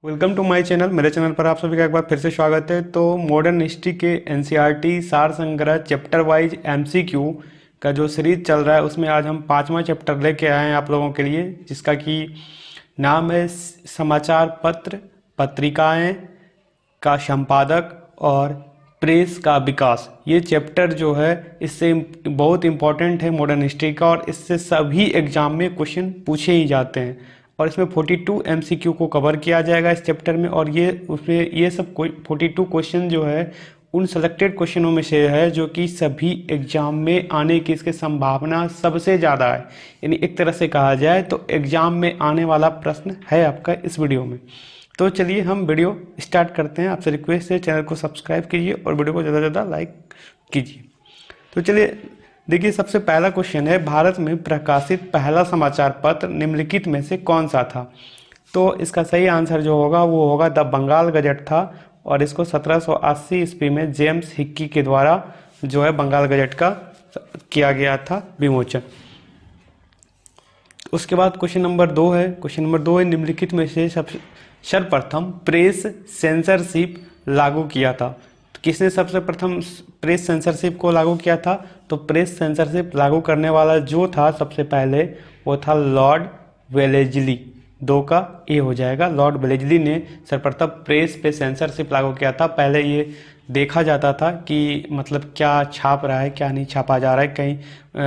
Welcome to my channel. मेरे channel पर आप सभी का एक बार फिर से स्वागत है। तो मॉडर्न हिस्ट्री के एनसीईआरटी सार संग्रह चैप्टर वाइज एमसीक्यू का जो सीरीज चल रहा है उसमें आज हम पांचवा चैप्टर लेके आए हैं आप लोगों के लिए, जिसका कि नाम है समाचार पत्र, पत्रिकाएं का संपादक और प्रेस का विकास। ये चैप्टर जो है इससे बहुत इम्पोर्टेंट है मॉडर्न हिस्ट्री का, और इससे सभी एग्जाम में क्वेश्चन पूछे ही जाते हैं। और इसमें 42 एमसीक्यू को कवर किया जाएगा इस चैप्टर में, और ये उसमें ये सब 42 क्वेश्चन जो है उन सेलेक्टेड क्वेश्चनों में से है जो कि सभी एग्जाम में आने की इसकी संभावना सबसे ज़्यादा है। यानी एक तरह से कहा जाए तो एग्जाम में आने वाला प्रश्न है आपका इस वीडियो में। तो चलिए हम वीडियो स्टार्ट करते हैं। आपसे रिक्वेस्ट है चैनल को सब्सक्राइब कीजिए और वीडियो को ज़्यादा से ज़्यादा लाइक कीजिए। तो चलिए देखिए, सबसे पहला क्वेश्चन है, भारत में प्रकाशित पहला समाचार पत्र निम्नलिखित में से कौन सा था? तो इसका सही आंसर जो होगा वो होगा द बंगाल गजट था, और इसको 1780 ईस्वी में जेम्स हिक्की के द्वारा जो है बंगाल गजट का किया गया था विमोचन। उसके बाद क्वेश्चन नंबर 2 है। क्वेश्चन नंबर 2 है, निम्नलिखित में से सर्वप्रथम प्रेस सेंसरशिप लागू किया था? तो किसने सबसे प्रथम प्रेस सेंसरशिप को लागू किया था? तो प्रेस सेंसरशिप लागू करने वाला जो था सबसे पहले वो था लॉर्ड वेलेजली। 2 का ए हो जाएगा। लॉर्ड वेलेजली ने सर्वप्रथम प्रेस पे सेंसरशिप लागू किया था। पहले ये देखा जाता था कि मतलब क्या छाप रहा है, क्या नहीं छापा जा रहा है, कहीं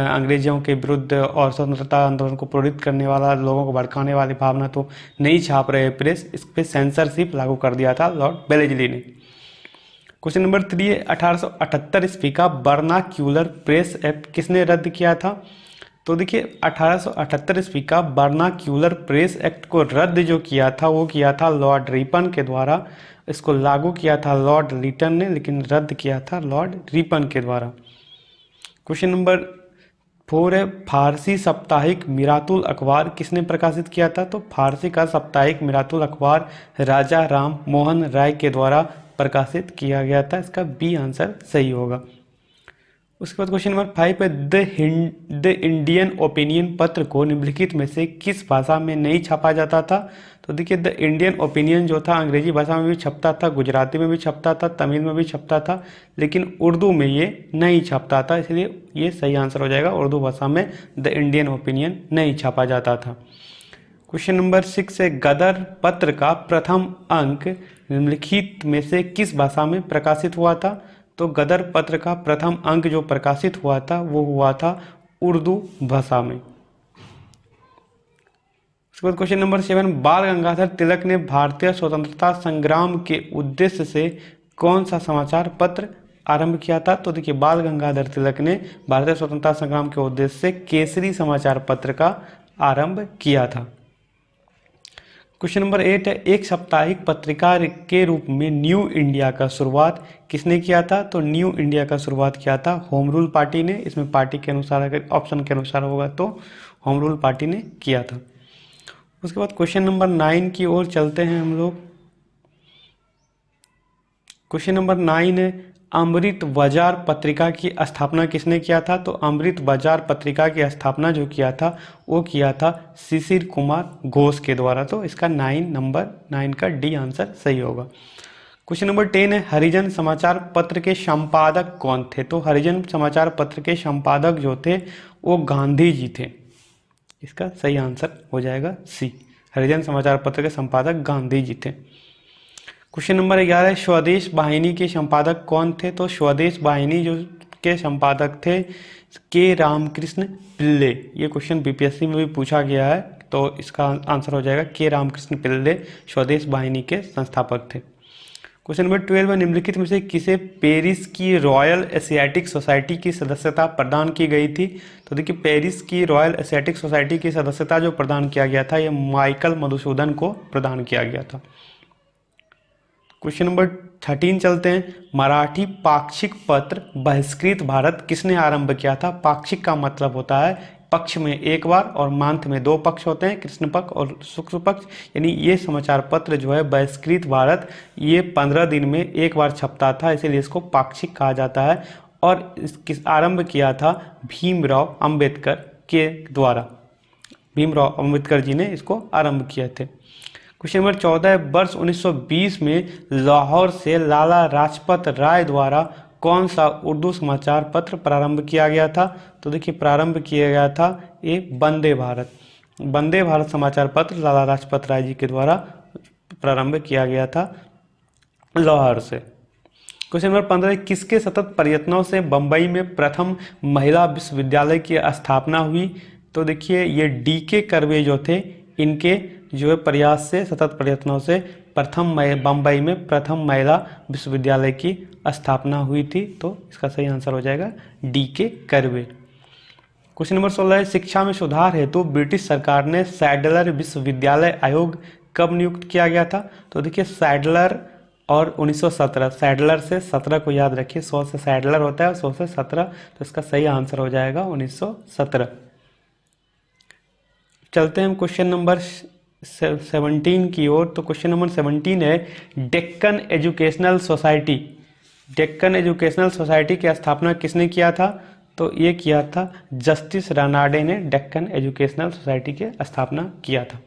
अंग्रेजों के विरुद्ध और स्वतंत्रता आंदोलन को प्रेरित करने वाला, लोगों को भड़काने वाली भावना तो नहीं छाप रहे प्रेस। इस पे सेंसरशिप लागू कर दिया था लॉर्ड वेलेजली ने। क्वेश्चन नंबर 3 है, 1878 ईस्वी का वर्नाक्यूलर प्रेस एक्ट किसने रद्द किया था? तो देखिए, 1878 ईस्वी का वर्नाक्यूलर प्रेस एक्ट को रद्द जो किया था वो किया था लॉर्ड रिपन के द्वारा। इसको लागू किया था लॉर्ड लिटन ने, लेकिन रद्द किया था लॉर्ड रिपन के द्वारा। क्वेश्चन नंबर 4 है, फारसी साप्ताहिक मिरातुल अखबार किसने प्रकाशित किया था? तो फारसी का साप्ताहिक मिरातुल अखबार राजा राम मोहन राय के द्वारा प्रकाशित किया गया था। इसका बी आंसर सही होगा। उसके बाद क्वेश्चन नंबर 5 है, द इंडियन ओपिनियन पत्र को निम्नलिखित में से किस भाषा में नहीं छापा जाता था? तो देखिए, द इंडियन ओपिनियन जो था अंग्रेजी भाषा में भी छपता था, गुजराती में भी छपता था, तमिल में भी छपता था, लेकिन उर्दू में ये नहीं छपता था। इसलिए ये सही आंसर हो जाएगा। उर्दू भाषा में द इंडियन ओपिनियन नहीं छापा जाता था। क्वेश्चन नंबर 6 है, गदर पत्र का प्रथम अंक निम्नलिखित में से किस भाषा में प्रकाशित हुआ था? तो गदर पत्र का प्रथम अंक जो प्रकाशित हुआ था वो हुआ था उर्दू भाषा में। उसके बाद क्वेश्चन नंबर 7, बाल गंगाधर तिलक ने भारतीय स्वतंत्रता संग्राम के उद्देश्य से कौन सा समाचार पत्र आरंभ किया था? तो देखिए, बाल गंगाधर तिलक ने भारतीय स्वतंत्रता संग्राम के उद्देश्य से केसरी समाचार पत्र का आरंभ किया था। क्वेश्चन नंबर 8 है, एक साप्ताहिक पत्रिका के रूप में न्यू इंडिया का शुरुआत किसने किया था? तो न्यू इंडिया का शुरुआत किया था होम रूल पार्टी ने। इसमें पार्टी के अनुसार अगर ऑप्शन के अनुसार होगा तो होम रूल पार्टी ने किया था। उसके बाद क्वेश्चन नंबर 9 की ओर चलते हैं हम लोग। क्वेश्चन नंबर 9 है, अमृत बाजार पत्रिका की स्थापना किसने किया था? तो अमृत बाजार पत्रिका की स्थापना जो किया था वो किया था शिशिर कुमार घोष के द्वारा। तो इसका नंबर 9 का डी आंसर सही होगा। क्वेश्चन नंबर 10 है, हरिजन समाचार पत्र के संपादक कौन थे? तो हरिजन समाचार पत्र के संपादक जो थे वो गांधी जी थे। इसका सही आंसर हो जाएगा सी। हरिजन समाचार पत्र के संपादक गांधी जी थे। क्वेश्चन नंबर 11, स्वदेश वाहिनी के संपादक कौन थे? तो स्वदेश वाहिनी जो के संपादक थे के रामकृष्ण पिल्ले। ये क्वेश्चन बीपीएससी में भी पूछा गया है, तो इसका आंसर हो जाएगा के रामकृष्ण पिल्ले स्वदेश वाहिनी के संस्थापक थे। क्वेश्चन नंबर 12 में निम्नलिखित में से किसे पेरिस की रॉयल एशियाटिक सोसाइटी की सदस्यता प्रदान की गई थी? तो देखिए, पेरिस की रॉयल एशियाटिक सोसाइटी की सदस्यता जो प्रदान किया गया था ये माइकल मधुसूदन को प्रदान किया गया था। क्वेश्चन नंबर 13 चलते हैं, मराठी पाक्षिक पत्र बहिष्कृत भारत किसने आरंभ किया था? पाक्षिक का मतलब होता है पक्ष में एक बार और मांथ में 2 पक्ष होते हैं, कृष्ण पक्ष और शुक्ल पक्ष। यानी ये समाचार पत्र जो है बहिष्कृत भारत ये 15 दिन में एक बार छपता था, इसीलिए इसको पाक्षिक कहा जाता है। और इसकी आरंभ किया था भीमराव अंबेडकर के द्वारा। भीमराव अंबेडकर जी ने इसको आरंभ किए थे। क्वेश्चन नंबर 14 है, वर्ष 1920 में लाहौर से लाला लाजपत राय द्वारा कौन सा उर्दू समाचार पत्र प्रारंभ किया गया था? तो देखिए प्रारंभ किया गया था ये वंदे भारत समाचार पत्र लाला लाजपत राय जी के द्वारा प्रारंभ किया गया था लाहौर से। क्वेश्चन नंबर 15, किसके सतत प्रयत्नों से बंबई में प्रथम महिला विश्वविद्यालय की स्थापना हुई? तो देखिए ये डीके कर्वे जो थे, इनके जो है प्रयास से, सतत प्रयत्नों से बंबई में प्रथम महिला विश्वविद्यालय की स्थापना हुई थी। तो इसका सही आंसर हो जाएगा डीके कर्वे। क्वेश्चन नंबर 16 है, शिक्षा में सुधार हेतु ब्रिटिश सरकार ने सैडलर विश्वविद्यालय आयोग कब नियुक्त किया गया था? तो देखिए सैडलर और 1917, सैडलर से 17 को याद रखिए, 100 से सैडलर होता है, 100 से 17, तो इसका सही आंसर हो जाएगा 1917। चलते हैं हम क्वेश्चन नंबर 17 की ओर। तो क्वेश्चन नंबर 17 है, डेक्कन एजुकेशनल सोसाइटी की स्थापना किसने किया था? तो ये किया था जस्टिस रानाडे ने डेक्कन एजुकेशनल सोसाइटी की स्थापना किया था।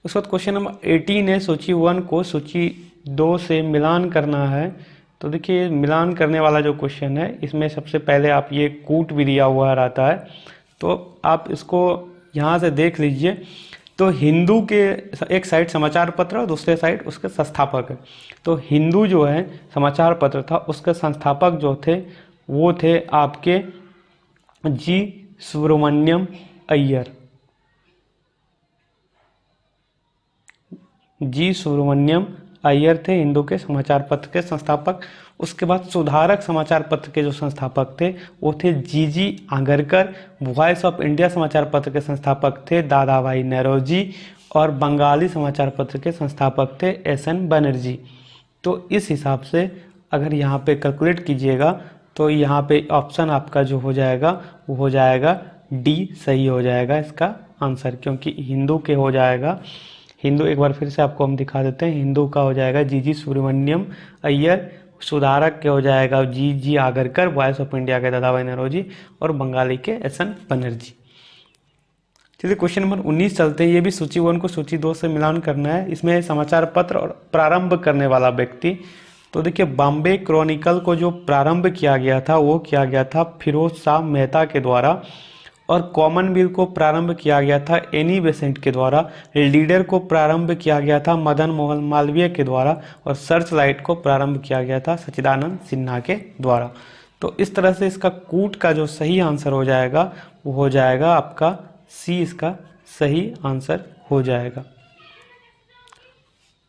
उसके बाद क्वेश्चन नंबर 18 है, सूची 1 को सूची 2 से मिलान करना है। तो देखिए मिलान करने वाला जो क्वेश्चन है, इसमें सबसे पहले आप ये कूट भी दिया हुआ रहता है, तो आप इसको यहाँ से देख लीजिए। तो हिंदू के एक साइड समाचार पत्र और दूसरे साइड उसके संस्थापक है। तो हिंदू जो है समाचार पत्र था, उसके संस्थापक जो थे वो थे आपके जी सुब्रमण्यम अय्यर। जी सुब्रमण्यम अय्यर थे हिंदू के समाचार पत्र के संस्थापक। उसके बाद सुधारक समाचार पत्र के जो संस्थापक थे वो थे जी आगरकर। वॉइस ऑफ इंडिया समाचार पत्र के संस्थापक थे दादा भाई नौरोजी, और बंगाली समाचार पत्र के संस्थापक थे एस.एन. बनर्जी। तो इस हिसाब से अगर यहाँ पे कैलकुलेट कीजिएगा तो यहाँ पे ऑप्शन आपका जो हो जाएगा वो हो जाएगा डी सही हो जाएगा इसका आंसर, क्योंकि हिंदू के हो जाएगा, हिंदू एक बार फिर से आपको हम दिखा देते हैं, हिंदू का हो जाएगा जी सुब्रमण्यम अय्यर, सुधारक के हो जाएगा जी आगरकर, वॉइस ऑफ इंडिया के दादा भाई नौरोजी, और बंगाली के एस.एन. बनर्जी। चलिए क्वेश्चन नंबर 19 चलते हैं। ये भी सूची 1 को सूची 2 से मिलान करना है। इसमें समाचार पत्र और प्रारंभ करने वाला व्यक्ति। तो देखिए बॉम्बे क्रॉनिकल को जो प्रारंभ किया गया था वो किया गया था फिरोज शाह मेहता के द्वारा, और कॉमनवेल्थ को प्रारंभ किया गया था एनी बेसेंट के द्वारा। लीडर को प्रारंभ किया गया था मदन मोहन मालवीय के द्वारा, और सर्च लाइट को प्रारंभ किया गया था सच्चिदानंद सिन्हा के द्वारा। तो इस तरह से इसका कूट का जो सही आंसर हो जाएगा वो हो जाएगा आपका सी, इसका सही आंसर हो जाएगा।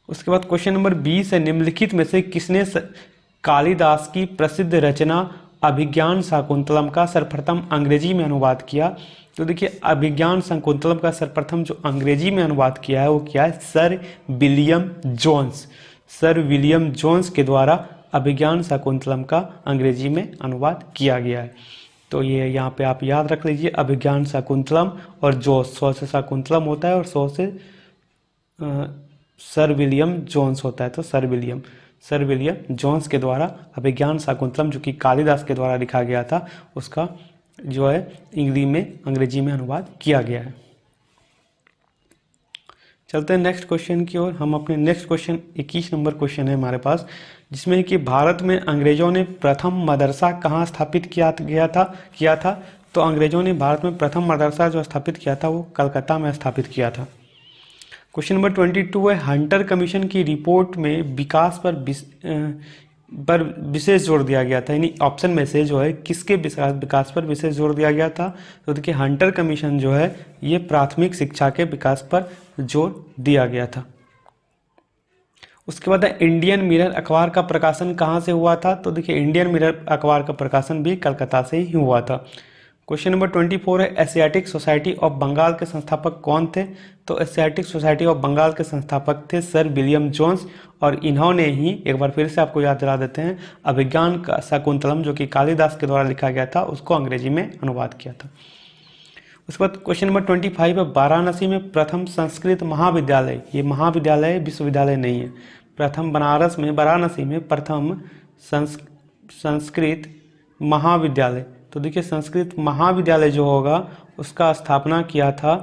उसके बाद क्वेश्चन नंबर 20 है, निम्नलिखित में से किसने कालिदास की प्रसिद्ध रचना अभिज्ञान शाकुंतलम का सर्वप्रथम अंग्रेजी में अनुवाद किया? तो देखिए अभिज्ञान शाकुंतलम का सर्वप्रथम जो अंग्रेजी में अनुवाद किया है वो क्या है? सर विलियम जोन्स के द्वारा अभिज्ञान शाकुंतलम का अंग्रेजी में अनुवाद किया गया है। तो ये यहाँ पे आप याद रख लीजिए, अभिज्ञान शाकुंतलम और जोस, 100 से शाकुंतलम होता है और 100 से सर विलियम जोन्स होता है। तो सर विलियम जोन्स के द्वारा अभिज्ञान शाकुंतलम जो कि कालिदास के द्वारा लिखा गया था उसका जो है अंग्रेजी में अनुवाद किया गया है। चलते हैं नेक्स्ट क्वेश्चन की ओर। हम अपने नेक्स्ट क्वेश्चन 21 नंबर क्वेश्चन है हमारे पास, जिसमें कि भारत में अंग्रेजों ने प्रथम मदरसा कहाँ स्थापित किया था? तो अंग्रेजों ने भारत में प्रथम मदरसा जो स्थापित किया था वो कलकत्ता में स्थापित किया था। क्वेश्चन नंबर 22 है, हंटर कमीशन की रिपोर्ट में विकास पर विशेष जोर दिया गया था, यानी ऑप्शन में से जो है किसके विकास पर विशेष जोर दिया गया था? तो देखिए हंटर कमीशन जो है ये प्राथमिक शिक्षा के विकास पर जोर दिया गया था। उसके बाद इंडियन मिरर अखबार का प्रकाशन कहाँ से हुआ था? तो देखिए इंडियन मिरर अखबार का प्रकाशन भी कलकत्ता से ही हुआ था। क्वेश्चन नंबर 24 है, एशियाटिक सोसाइटी ऑफ बंगाल के संस्थापक कौन थे? तो एशियाटिक सोसाइटी ऑफ बंगाल के संस्थापक थे सर विलियम जोन्स, और इन्होंने ही एक बार फिर से आपको याद दिला देते हैं अभिज्ञान का शाकुंतलम जो कि कालिदास के द्वारा लिखा गया था उसको अंग्रेजी में अनुवाद किया था। उसके बाद क्वेश्चन नंबर 25 है, वाराणसी में प्रथम संस्कृत महाविद्यालय, ये महाविद्यालय विश्वविद्यालय नहीं है, प्रथम वाराणसी में प्रथम संस्कृत महाविद्यालय। तो देखिए संस्कृत महाविद्यालय जो होगा उसका स्थापना किया था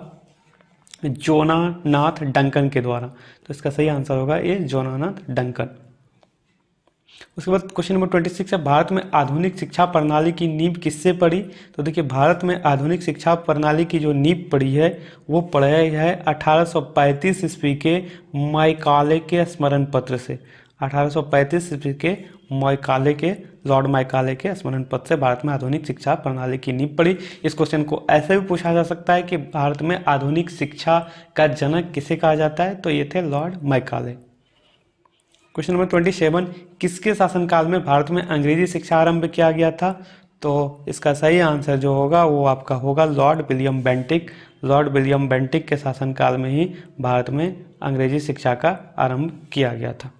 जोनानाथ डंकन के द्वारा। तो इसका सही आंसर होगा ये जोनानाथ डंकन। उसके बाद क्वेश्चन नंबर 26 है, भारत में आधुनिक शिक्षा प्रणाली की नींव किससे पड़ी? तो देखिए, भारत में आधुनिक शिक्षा प्रणाली की जो नींव पड़ी है वो पढ़ाई है 1835 ईस्वी के मैकाले के स्मरण पत्र से। 1835 ईस्वी के मैकाले के लॉर्ड मैकाले के स्मरण पत्र से भारत में आधुनिक शिक्षा प्रणाली की नींव पड़ी। इस क्वेश्चन को ऐसे भी पूछा जा सकता है कि भारत में आधुनिक शिक्षा का जनक किसे कहा जाता है? तो ये थे लॉर्ड मैकाले। क्वेश्चन नंबर 27, किसके शासनकाल में भारत में अंग्रेजी शिक्षा आरंभ किया गया था? तो इसका सही आंसर जो होगा वो आपका होगा Lord William Bentinck. Lord William Bentinck के शासनकाल में ही भारत में अंग्रेजी शिक्षा का आरंभ किया गया था।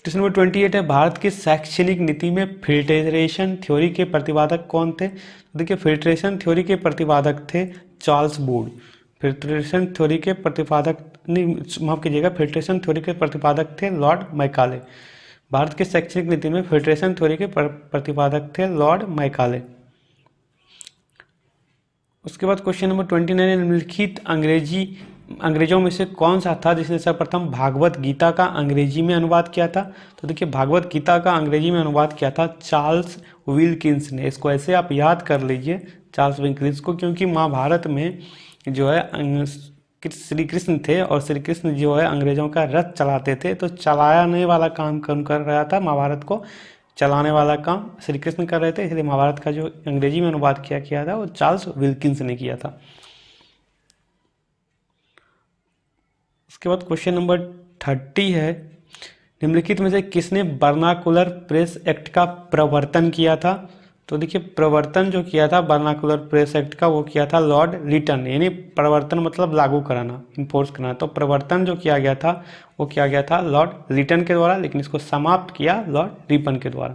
क्वेश्चन नंबर 28 है, भारत की शैक्षणिक नीति में फिल्ट्रेशन थ्योरी के प्रतिपादक कौन थे? देखिए, फिल्ट्रेशन थ्योरी के प्रतिपादक थे चार्ल्स बूड। फिल्ट्रेशन थ्योरी के प्रतिपादक नहीं, माफ कीजिएगा, फिल्ट्रेशन थ्योरी के प्रतिपादक थे लॉर्ड मैकाले। भारत की शैक्षणिक नीति में फिल्ट्रेशन थ्योरी के प्रतिपादक थे लॉर्ड मैकाले। उसके बाद क्वेश्चन नंबर 29, निम्नलिखित अंग्रेजों में से कौन सा था जिसने सर्वप्रथम भागवत गीता का अंग्रेजी में अनुवाद किया था? तो देखिए, भागवत गीता का अंग्रेजी में अनुवाद किया था चार्ल्स विल्किंस ने। इसको ऐसे आप याद कर लीजिए चार्ल्स विल्किंस को, क्योंकि महाभारत में जो है श्री कृष्ण थे और श्री कृष्ण जो है अंग्रेजों का रथ चलाते थे, तो चलाने वाला काम कर रहा था, महाभारत को चलाने वाला काम श्री कृष्ण कर रहे थे, इसलिए महाभारत का जो अंग्रेजी में अनुवाद किया था वो चार्ल्स विल्किंस ने किया था। उसके बाद क्वेश्चन नंबर 30 है, निम्नलिखित में से किसने वर्नाकुलर प्रेस एक्ट का प्रवर्तन किया था? तो देखिए, प्रवर्तन जो किया था वर्नाकुलर प्रेस एक्ट का वो किया था लॉर्ड रिटन। यानी प्रवर्तन मतलब लागू कराना, इन्फोर्स करना। तो प्रवर्तन जो किया गया था वो किया गया था लॉर्ड रिटन के द्वारा, लेकिन इसको समाप्त किया लॉर्ड रिपन के द्वारा।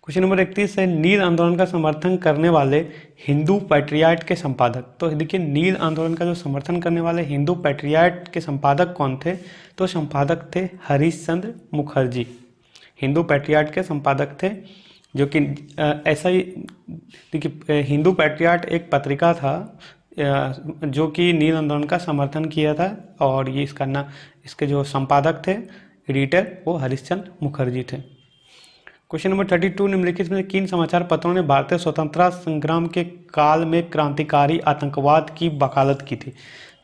क्वेश्चन नंबर 31 है, नील आंदोलन का समर्थन करने वाले हिंदू पैट्रियाट के संपादक। तो देखिए, नील आंदोलन का जो समर्थन करने वाले हिंदू पैट्रियाट के संपादक कौन थे? तो संपादक थे हरीश चंद्र मुखर्जी। हिंदू पैट्रियाट के संपादक थे, जो कि ऐसा ही देखिए, हिंदू पैट्रियाट एक पत्रिका था जो कि नील आंदोलन का समर्थन किया था, और ये इसके जो संपादक थे, एडिटर, वो हरीशचंद्र मुखर्जी थे। क्वेश्चन नंबर 32, निम्नलिखित में किन समाचार पत्रों ने भारतीय स्वतंत्रता संग्राम के काल में क्रांतिकारी आतंकवाद की वकालत की थी?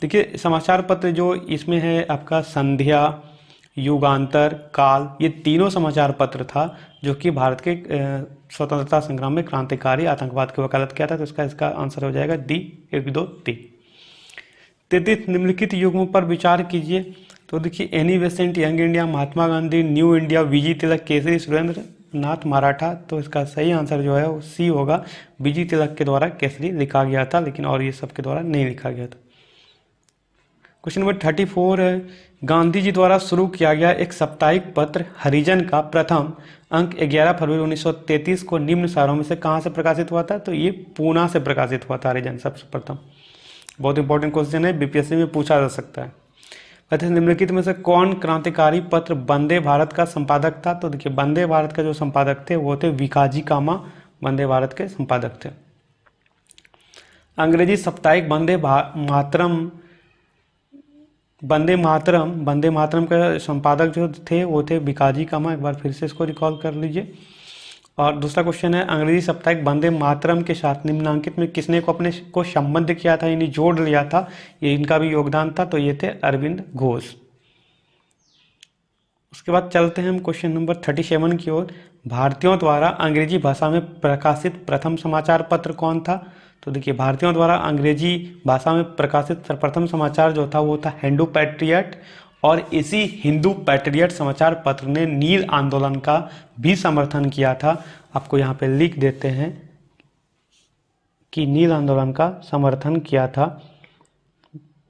देखिए, समाचार पत्र जो इसमें है आपका संध्या, युगांतर, काल, ये तीनों समाचार पत्र था जो कि भारत के स्वतंत्रता संग्राम में क्रांतिकारी आतंकवाद की वकालत किया था। तो इसका आंसर हो जाएगा डी, 1, 2, 3। 33, निम्नलिखित युग्मों पर विचार कीजिए। तो देखिए, Annie Besant, young India, Mahatma Gandhi, new India, V G तिलक, केसरी, सुरेंद्र नाथ मराठा। तो इसका सही आंसर जो है वो सी होगा, वीजी तिलक के द्वारा केसरी लिखा गया था, लेकिन और ये सब के द्वारा नहीं लिखा गया था। क्वेश्चन नंबर 34 है, गांधी जी द्वारा शुरू किया गया एक साप्ताहिक पत्र हरिजन का प्रथम अंक 11 फरवरी 1933 को निम्न शहरों में से कहाँ से प्रकाशित हुआ था? तो ये पूना से प्रकाशित हुआ था हरिजन सबसे प्रथम। बहुत इंपॉर्टेंट क्वेश्चन है, बीपीएससी में पूछा जा सकता है। कहते हैं, निम्नलिखित में से कौन क्रांतिकारी पत्र वंदे भारत का संपादक था? तो देखिए, वंदे भारत का जो संपादक थे वो थे विकाजी कामा, वंदे भारत के संपादक थे। अंग्रेजी साप्ताहिक वंदे मातरम का संपादक जो थे वो थे विकाजी कामा। एक बार फिर से इसको रिकॉल कर लीजिए। और दूसरा क्वेश्चन है, अंग्रेजी साप्ताहिक वंदे मातरम के साथ निम्नांकित में किसने को अपने को संबद्ध किया था, यानी जोड़ लिया था, ये इनका भी योगदान था? तो ये थे अरविंद घोष। उसके बाद चलते हैं हम क्वेश्चन नंबर 37 की ओर। भारतीयों द्वारा अंग्रेजी भाषा में प्रकाशित प्रथम समाचार पत्र कौन था? तो देखिए, भारतीयों द्वारा अंग्रेजी भाषा में प्रकाशित प्रथम समाचार जो था वो था हिंदू पैट्रियट, और इसी हिंदू पैट्रियट समाचार पत्र ने नील आंदोलन का भी समर्थन किया था। आपको यहाँ पे लिख देते हैं कि नील आंदोलन का समर्थन किया था,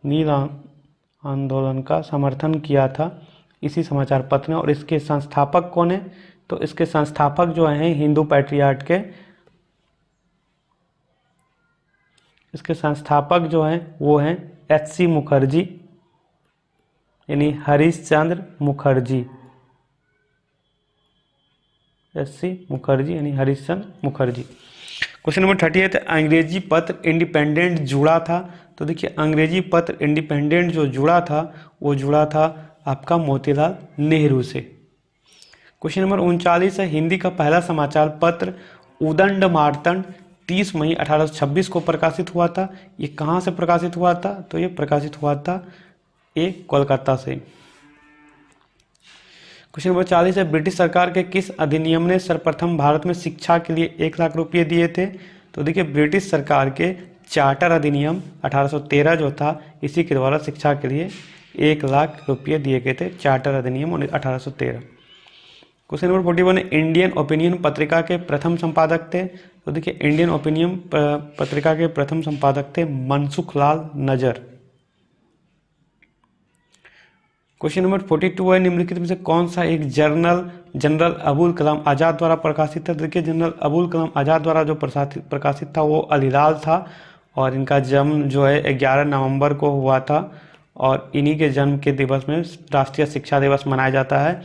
नील आंदोलन का समर्थन किया था इसी समाचार पत्र ने। और इसके संस्थापक कौन है? तो इसके संस्थापक जो हैं हिंदू पैट्रियट के, इसके संस्थापक जो हैं वो हैं एच.सी. मुखर्जी, यानी हरीश चंद्र मुखर्जी। एच.सी. मुखर्जी यानी हरीश चंद्र मुखर्जी। क्वेश्चन नंबर 38, अंग्रेजी पत्र इंडिपेंडेंट जुड़ा था। तो देखिए अंग्रेजी पत्र इंडिपेंडेंट जो जुड़ा था वो जुड़ा था आपका मोतीलाल नेहरू से। क्वेश्चन नंबर 39 है, हिंदी का पहला समाचार पत्र उदंड मार्तंड 30 मई 1826 को प्रकाशित हुआ था। ये कहाँ से प्रकाशित हुआ था? तो ये प्रकाशित हुआ था कोलकाता से। क्वेश्चन नंबर 40 है, ब्रिटिश सरकार के किस अधिनियम ने सर्वप्रथम भारत में शिक्षा के लिए 1 लाख रुपये दिए थे? तो देखिए ब्रिटिश सरकार के चार्टर अधिनियम 1813 जो था, इसी के द्वारा शिक्षा के लिए 1 लाख रुपये दिए गए थे, चार्टर अधिनियम 1813। क्वेश्चन नंबर 41 है, इंडियन ओपिनियन पत्रिका के प्रथम संपादक थे? तो देखिए इंडियन ओपिनियन पत्रिका के प्रथम संपादक थे मनसुख लाल नजर। क्वेश्चन नंबर 42 है, निम्नलिखित में से कौन सा एक जनरल अबुल कलाम आज़ाद द्वारा प्रकाशित था? देखिए जनरल अबुल कलाम आज़ाद द्वारा जो प्रकाशित था वो अल हिलाल था, और इनका जन्म जो है 11 नवंबर को हुआ था, और इन्हीं के जन्म के दिवस में राष्ट्रीय शिक्षा दिवस मनाया जाता है,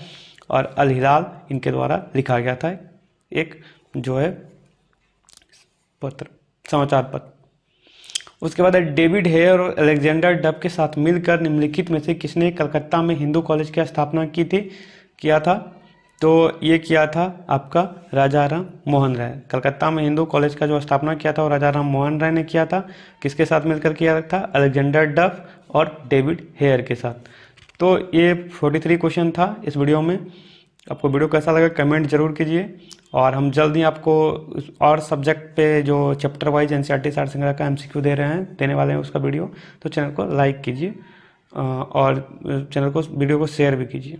और अल हिलाल इनके द्वारा लिखा गया था एक जो है समाचार पत्र। उसके बाद डेविड हेयर और अलेक्जेंडर डब के साथ मिलकर निम्नलिखित में से किसने कलकत्ता में हिंदू कॉलेज की स्थापना किया था? तो ये किया था आपका राजा राम मोहन राय। कलकत्ता में हिंदू कॉलेज का जो स्थापना किया था वो राजा राम मोहन राय ने किया था। किसके साथ मिलकर किया था? अलेक्जेंडर डब और डेविड हेयर के साथ। तो ये 43 क्वेश्चन था इस वीडियो में। आपको वीडियो कैसा लगा कमेंट जरूर कीजिए, और हम जल्द ही आपको और सब्जेक्ट पे जो चैप्टर वाइज एनसीईआरटी सार संग्रह का एमसीक्यू देने वाले हैं उसका वीडियो, तो चैनल को लाइक कीजिए और चैनल को वीडियो को शेयर भी कीजिए।